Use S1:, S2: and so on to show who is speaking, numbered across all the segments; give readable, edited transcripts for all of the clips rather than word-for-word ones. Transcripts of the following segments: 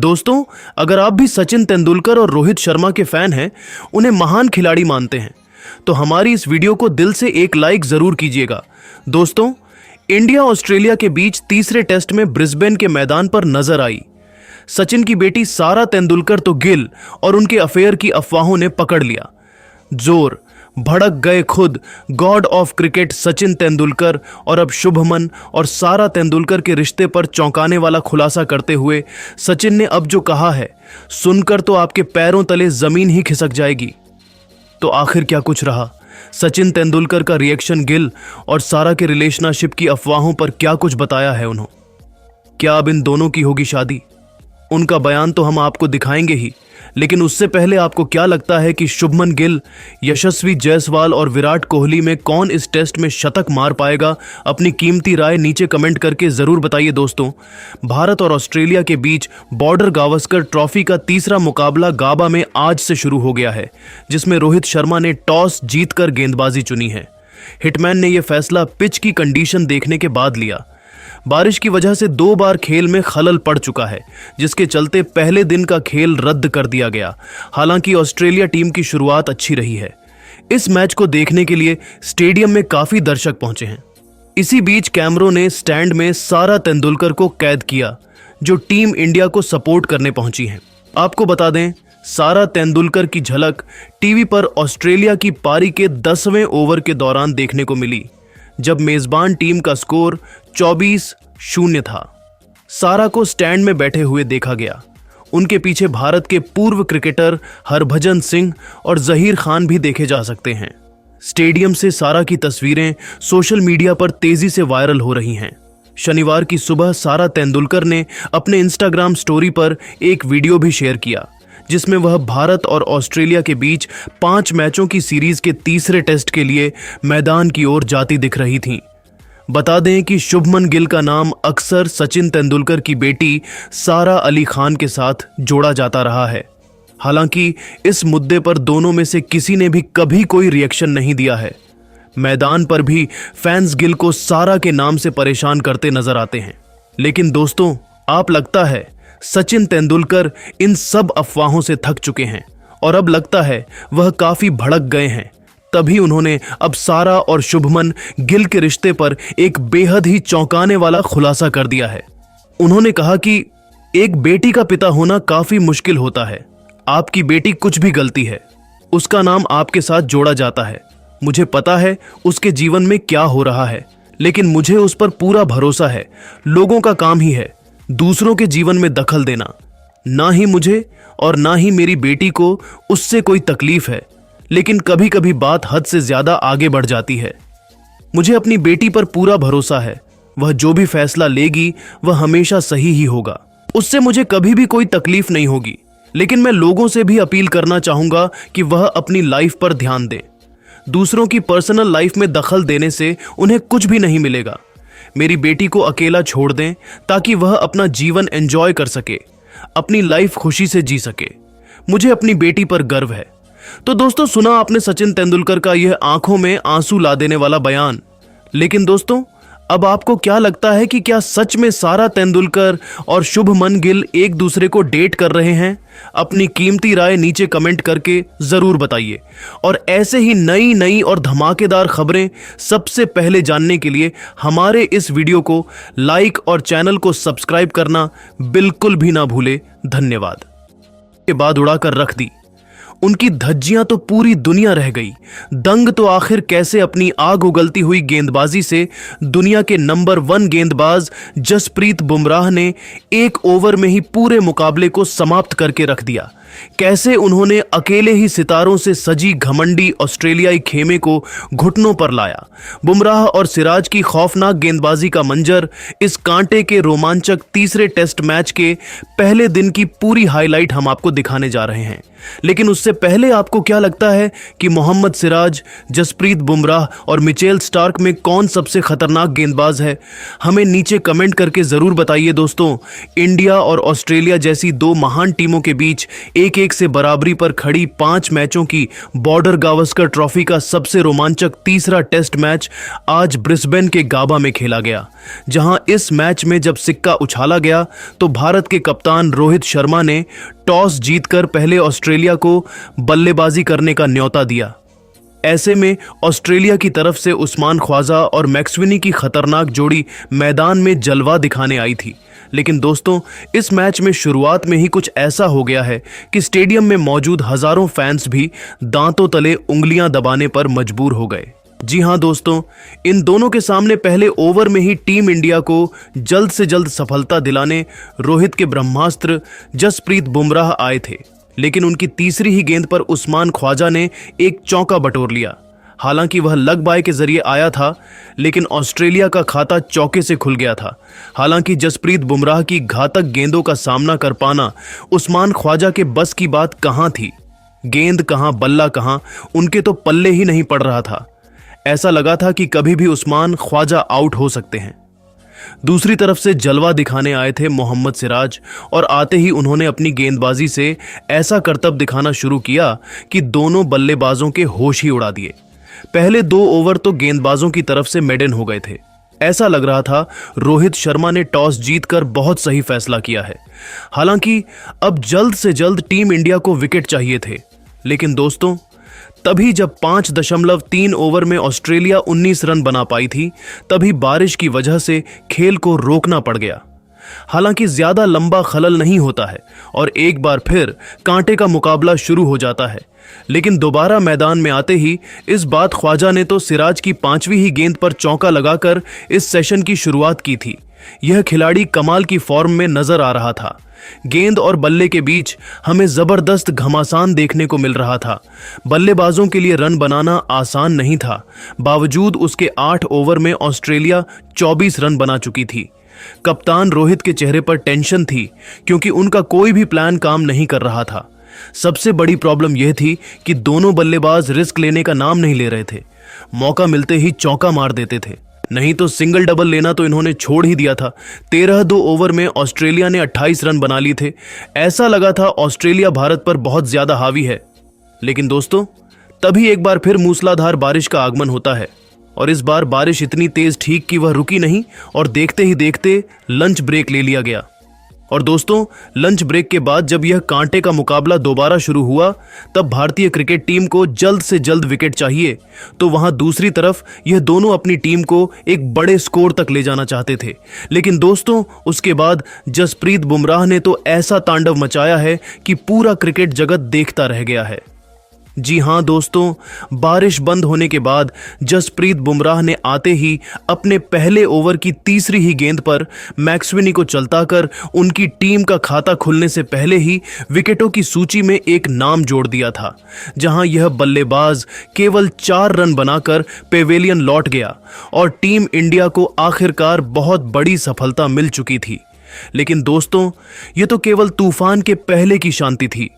S1: दोस्तों, अगर आप भी सचिन तेंदुलकर और रोहित शर्मा के फैन हैं, उन्हें महान खिलाड़ी मानते हैं, तो हमारी इस वीडियो को दिल से एक लाइक जरूर कीजिएगा। दोस्तों, इंडिया ऑस्ट्रेलिया के बीच तीसरे टेस्ट में ब्रिस्बेन के मैदान पर नजर आई। सचिन की बेटी सारा तेंदुलकर तो गिल और उनके अफेयर की अफवाहों ने पकड़ लिया। जोर भड़क गए खुद God of cricket Sachin Tendulkar, और अब शुभमन और सारा तेंदुलकर के रिश्ते पर चौंकाने वाला खुलासा करते हुए सचिन ने अब जो कहा है, सुनकर तो आपके पैरों तले जमीन ही खिसक जाएगी। तो आखिर क्या कुछ रहा? सचिन तेंदुलकर का रिएक्शन गिल और सारा के रिलेशनशिप की अफवाहों पर क्या कुछ बताया है उन्होंने? क्या अब इन दोनों की होगी शादी? उनका बयान तो हम आपको दिखाएंगे ही, लेकिन उससे पहले आपको क्या लगता है कि शुभमन गिल, यशस्वी जायसवाल और विराट कोहली में कौन इस टेस्ट में शतक मार पाएगा? अपनी कीमती राय नीचे कमेंट करके जरूर बताइए। दोस्तों, भारत और ऑस्ट्रेलिया के बीच बॉर्डर गावस्कर ट्रॉफी का तीसरा मुकाबला गाबा में आज से शुरू हो गया है, जिसमें रोहित शर्मा ने टॉस जीतकर गेंदबाजी चुनी है। हिटमैन ने यह फैसला पिच की कंडीशन देखने के बाद लिया। बारिश की वजह से 2 बार खेल में खलल पड़ चुका है, जिसके चलते पहले दिन का खेल रद्द कर दिया गया। हालांकि ऑस्ट्रेलिया टीम की शुरुआत अच्छी रही है। इस मैच को देखने के लिए स्टेडियम में काफी दर्शक पहुंचे हैं। इसी बीच कैमरों ने स्टैंड में सारा तेंदुलकर को कैद किया, जो टीम इंडिया को सपोर्ट करने पहुंची हैं। आपको बता दें, सारा तेंदुलकर की झलक टीवी पर ऑस्ट्रेलिया की पारी के 10वें ओवर के दौरान देखने को मिली, जब मेजबान टीम का स्कोर 24-0 था। सारा को स्टैंड में बैठे हुए देखा गया। उनके पीछे भारत के पूर्व क्रिकेटर हरभजन सिंह और जहीर खान भी देखे जा सकते हैं। स्टेडियम से सारा की तस्वीरें सोशल मीडिया पर तेजी से वायरल हो रही हैं। शनिवार की सुबह सारा तेंदुलकर ने अपने इंस्टाग्राम स्टोरी पर एक वीडियो भी शेयर किया, जिसमें वह भारत और ऑस्ट्रेलिया के बीच 5 मैचों की सीरीज के तीसरे टेस्ट के लिए मैदान की ओर जाती दिख रही थीं। बता दें कि शुभमन गिल का नाम अक्सर सचिन तेंदुलकर की बेटी सारा अली खान के साथ जोड़ा जाता रहा है। हालांकि इस मुद्दे पर दोनों में से किसी ने भी कभी कोई रिएक्शन नहीं दिया है। मैदान पर भी फैंस गिल को सारा के नाम से परेशान करते नजर आते हैं। लेकिन दोस्तों, आप लगता है सचिन तेंदुलकर इन सब अफवाहों से थक चुके हैं और अब लगता है वह काफी भड़क गए हैं। तभी उन्होंने अब सारा और शुभमन गिल के रिश्ते पर एक बेहद ही चौंकाने वाला खुलासा कर दिया है। उन्होंने कहा कि एक बेटी का पिता होना काफी मुश्किल होता है। आपकी बेटी कुछ भी गलती है, उसका नाम आपके साथ जोड़ा जाता है। मुझे पता है उसके जीवन में क्या हो रहा है, लेकिन मुझे उस पर पूरा भरोसा है। लोगों का काम ही है दूसरों के जीवन में दखल देना। ना ही मुझे और ना ही मेरी बेटी को उससे कोई तकलीफ है, लेकिन कभी कभी बात हद से ज्यादा आगे बढ़ जाती है। मुझे अपनी बेटी पर पूरा भरोसा है। वह जो भी फैसला लेगी वह हमेशा सही ही होगा। उससे मुझे कभी भी कोई तकलीफ नहीं होगी। लेकिन मैं लोगों से भी अपील करना चाहूंगा कि वह अपनी लाइफ पर ध्यान दें। दूसरों की पर्सनल लाइफ में दखल देने से उन्हें कुछ भी नहीं मिलेगा। मेरी बेटी को अकेला छोड़ दें ताकि वह अपना जीवन एंजॉय कर सके, अपनी लाइफ खुशी से जी सके। मुझे अपनी बेटी पर गर्व है। तो दोस्तों, सुना आपने सचिन तेंदुलकर का यह आंखों में आंसू ला देने वाला बयान। लेकिन दोस्तों, अब आपको क्या लगता है कि क्या सच में सारा तेंदुलकर और शुभमन गिल एक दूसरे को डेट कर रहे हैं? अपनी कीमती राय नीचे कमेंट करके जरूर बताइए। और ऐसे ही नई और धमाकेदार खबरें सबसे पहले जानने के लिए हमारे इस वीडियो को लाइक और चैनल को सब्सक्राइब करना बिल्कुल भी ना भूले। धन्यवाद। के बाद उड़ाकर रख दी। उनकी धज्जियां तो पूरी दुनिया रह गई दंग। तो आखिर कैसे अपनी आग उगलती हुई गेंदबाजी से दुनिया के नंबर 1 गेंदबाज जसप्रीत बुमराह ने 1 ओवर में ही पूरे मुकाबले को समाप्त करके रख दिया। कैसे उन्होंने अकेले ही सितारों से सजी घमंडी ऑस्ट्रेलियाई खेमे को घुटनों पर लाया। बुमराह और सिराज की खौफनाक गेंदबाजी का मंजर इस कांटे के रोमांचक तीसरे टेस्ट मैच के पहले दिन की पूरी हाईलाइट हम आपको दिखाने जा रहे हैं। लेकिन उससे पहले आपको क्या लगता है कि मोहम्मद सिराज, जसप्रीत बुमराह और मिचेल स्टार्क में कौन सबसे खतरनाक गेंदबाज है? हमें नीचे कमेंट करके जरूर बताइए दोस्तों। इंडिया और ऑस्ट्रेलिया जैसी दो महान टीमों के बीच 1-1 से बराबरी पर खड़ी 5 मैचों की बॉर्डर गावस्कर ट्रॉफी का सबसे रोमांचक तीसरा टेस्ट मैच आज ब्रिस्बेन के गाबा में खेला गया, जहां इस मैच में जब सिक्का उछाला गया तो भारत के कप्तान रोहित शर्मा ने टॉस जीतकर पहले ऑस्ट्रेलिया को बल्लेबाजी करने का न्योता दिया। ऐसे में ऑस्ट्रेलिया की तरफ से उस्मान ख्वाजा और मैक्सवेनी की खतरनाक जोड़ी मैदान में जलवा दिखाने आई थी। लेकिन दोस्तों, इस मैच में शुरुआत में ही कुछ ऐसा हो गया है कि स्टेडियम में मौजूद हजारों फैंस भी दांतों तले उंगलियां दबाने पर मजबूर हो गए। जी हां दोस्तों, इन दोनों के सामने पहले ओवर में ही टीम इंडिया को जल्द से जल्द सफलता दिलाने रोहित के ब्रह्मास्त्र जसप्रीत बुमराह आए थे। लेकिन उनकी तीसरी ही गेंद पर उस्मान ख्वाजा ने एक चौका बटोर लिया। हालांकि वह लग बाय के जरिए आया था, लेकिन ऑस्ट्रेलिया का खाता चौके से खुल गया था। हालांकि जसप्रीत बुमराह की घातक गेंदों का सामना कर पाना उस्मान ख्वाजा के बस की बात कहां थी। गेंद कहां, बल्ला कहां, उनके तो पल्ले ही नहीं पड़ रहा था। ऐसा लगा था कि कभी भी उस्मान ख्वाजा आउट हो सकते हैं। दूसरी तरफ से जलवा दिखाने आए थे मोहम्मद सिराज, और आते ही उन्होंने अपनी गेंदबाजी से ऐसा करतब दिखाना शुरू किया कि दोनों बल्लेबाजों के होश ही उड़ा दिए। पहले 2 ओवर तो गेंदबाजों की तरफ से मेडन हो गए थे। ऐसा लग रहा था रोहित शर्मा ने टॉस जीतकर बहुत सही फैसला किया है। हालांकि अब जल्द से जल्द टीम इंडिया को विकेट चाहिए थे। लेकिन दोस्तों, तभी जब 5.3 ओवर में ऑस्ट्रेलिया 19 रन बना पाई थी, तभी बारिश की वजह से खेल को रोकना पड़ गया। हालांकि ज्यादा लंबा खलल नहीं होता है और एक बार फिर कांटे का मुकाबला शुरू हो जाता है। लेकिन दोबारा मैदान में आते ही इस बात ख्वाजा ने तो सिराज की 5वीं ही गेंद पर चौका लगाकर इस सेशन की शुरुआत की थी। यह खिलाड़ी कमाल की फॉर्म में नजर आ रहा था। गेंद और बल्ले के बीच हमें जबरदस्त घमासान देखने को मिल रहा था। बल्लेबाजों के लिए रन बनाना आसान नहीं था। बावजूद उसके 8 ओवर में ऑस्ट्रेलिया 24 रन बना चुकी थी। कप्तान रोहित के चेहरे पर टेंशन थी, क्योंकि उनका कोई भी प्लान काम नहीं कर रहा था। सबसे बड़ी प्रॉब्लम यह थी कि दोनों बल्लेबाज रिस्क लेने का नाम नहीं ले रहे थे। मौका मिलते ही चौका मार देते थे, नहीं तो सिंगल डबल लेना तो इन्होंने छोड़ ही दिया था। 13-2 ओवर में ऑस्ट्रेलिया ने 28 रन बना लिए थे। ऐसा लगा था ऑस्ट्रेलिया भारत पर बहुत ज्यादा हावी है। लेकिन दोस्तों, तभी एक बार फिर मूसलाधार बारिश का आगमन होता है, और इस बार बारिश इतनी तेज ठीक कि वह रुकी नहीं, और देखते ही देखते लंच ब्रेक ले लिया गया। और दोस्तों, लंच ब्रेक के बाद जब यह कांटे का मुकाबला दोबारा शुरू हुआ, तब भारतीय क्रिकेट टीम को जल्द से जल्द विकेट चाहिए, तो वहां दूसरी तरफ यह दोनों अपनी टीम को एक बड़े स्कोर तक ले जाना चाहते थे। लेकिन दोस्तों, उसके बाद जसप्रीत बुमराह ने तो ऐसा तांडव मचाया है कि पूरा क्रिकेट जगत देखता रह गया है। जी हां दोस्तों, बारिश बंद होने के बाद जसप्रीत बुमराह ने आते ही अपने पहले ओवर की तीसरी ही गेंद पर मैक्सवेनी को चलताकर उनकी टीम का खाता खुलने से पहले ही विकेटों की सूची में एक नाम जोड़ दिया था, जहां यह बल्लेबाज केवल 4 रन बनाकर पेवेलियन लौट गया और टीम इंडिया को आखिरकार बहुत बड़ी सफलता मिल चुकी थी। लेकिन दोस्तों, यह तो केवल तूफान के पहले की शांति थी।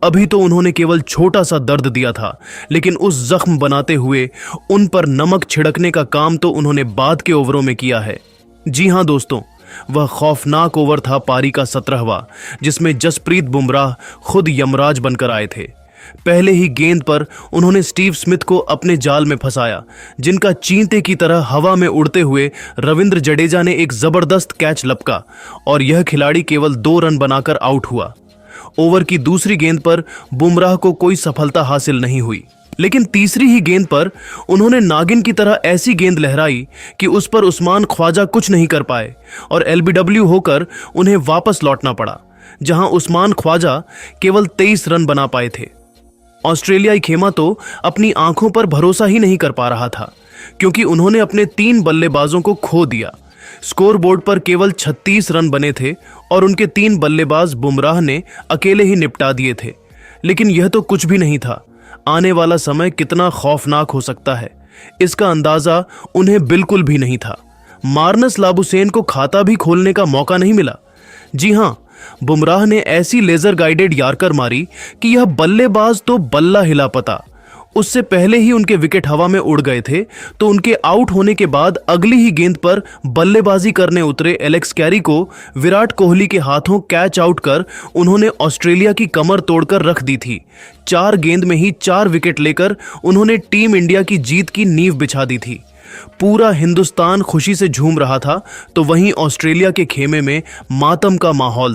S1: अभी तो उन्होंने केवल छोटा सा दर्द दिया था, लेकिन उस जख्म बनाते हुए उन पर नमक छिड़कने का काम तो उन्होंने बाद के ओवरों में किया है। जी हां दोस्तों, वह खौफनाक ओवर था पारी का 17वां, जिसमें जसप्रीत बुमराह खुद यमराज बनकर आए थे। पहले ही गेंद पर उन्होंने स्टीव स्मिथ को अपने जाल में फंसाया, जिनका चींटे की तरह हवा में उड़ते हुए रविंद्र जडेजा ने एक जबरदस्त कैच लपका, और यह खिलाड़ी केवल 2 रन बनाकर आउट हुआ। ओवर की दूसरी गेंद पर बुमराह को कोई सफलता हासिल नहीं हुई, लेकिन तीसरी ही गेंद पर उन्होंने नागिन की तरह ऐसी गेंद लहराई कि उस पर उस्मान ख्वाजा कुछ नहीं कर पाए और एलबीडब्ल्यू होकर उन्हें वापस लौटना पड़ा, जहां उस्मान ख्वाजा केवल 23 रन बना पाए थे। ऑस्ट्रेलियाई खेमा तो अपनी आंखों पर भरोसा ही नहीं कर पा रहा था, क्योंकि उन्होंने अपने 3 बल्लेबाजों को खो दिया। स्कोर बोर्ड पर केवल 36 रन बने थे और उनके 3 बल्लेबाज बुमराह ने अकेले ही निपटा दिए थे। लेकिन यह तो कुछ भी नहीं था। आने वाला समय कितना खौफनाक हो सकता है, इसका अंदाजा उन्हें बिल्कुल भी नहीं था। मार्नस लाबुसैन को खाता भी खोलने का मौका नहीं मिला। जी हां, बुमराह ने ऐसी लेजर गाइडेड यॉर्कर मारी कि यह बल्लेबाज तो बल्ला हिला पता। उससे पहले ही उनके विकेट हवा में उड़ गए थे, तो उनके आउट होने के बाद अगली ही गेंद पर बल्लेबाजी करने उतरे एलेक्स कैरी को विराट कोहली के हाथों कैच आउट कर उन्होंने ऑस्ट्रेलिया की कमर तोड़कर रख दी थी। 4 गेंद में ही 4 विकेट लेकर उन्होंने टीम इंडिया की जीत की नींव बिछा दी थी। पूरा हिंदुस्तान खुशी से झूम रहा था, तो वहीं ऑस्ट्रेलिया के खेमे में मातम का माहौल था।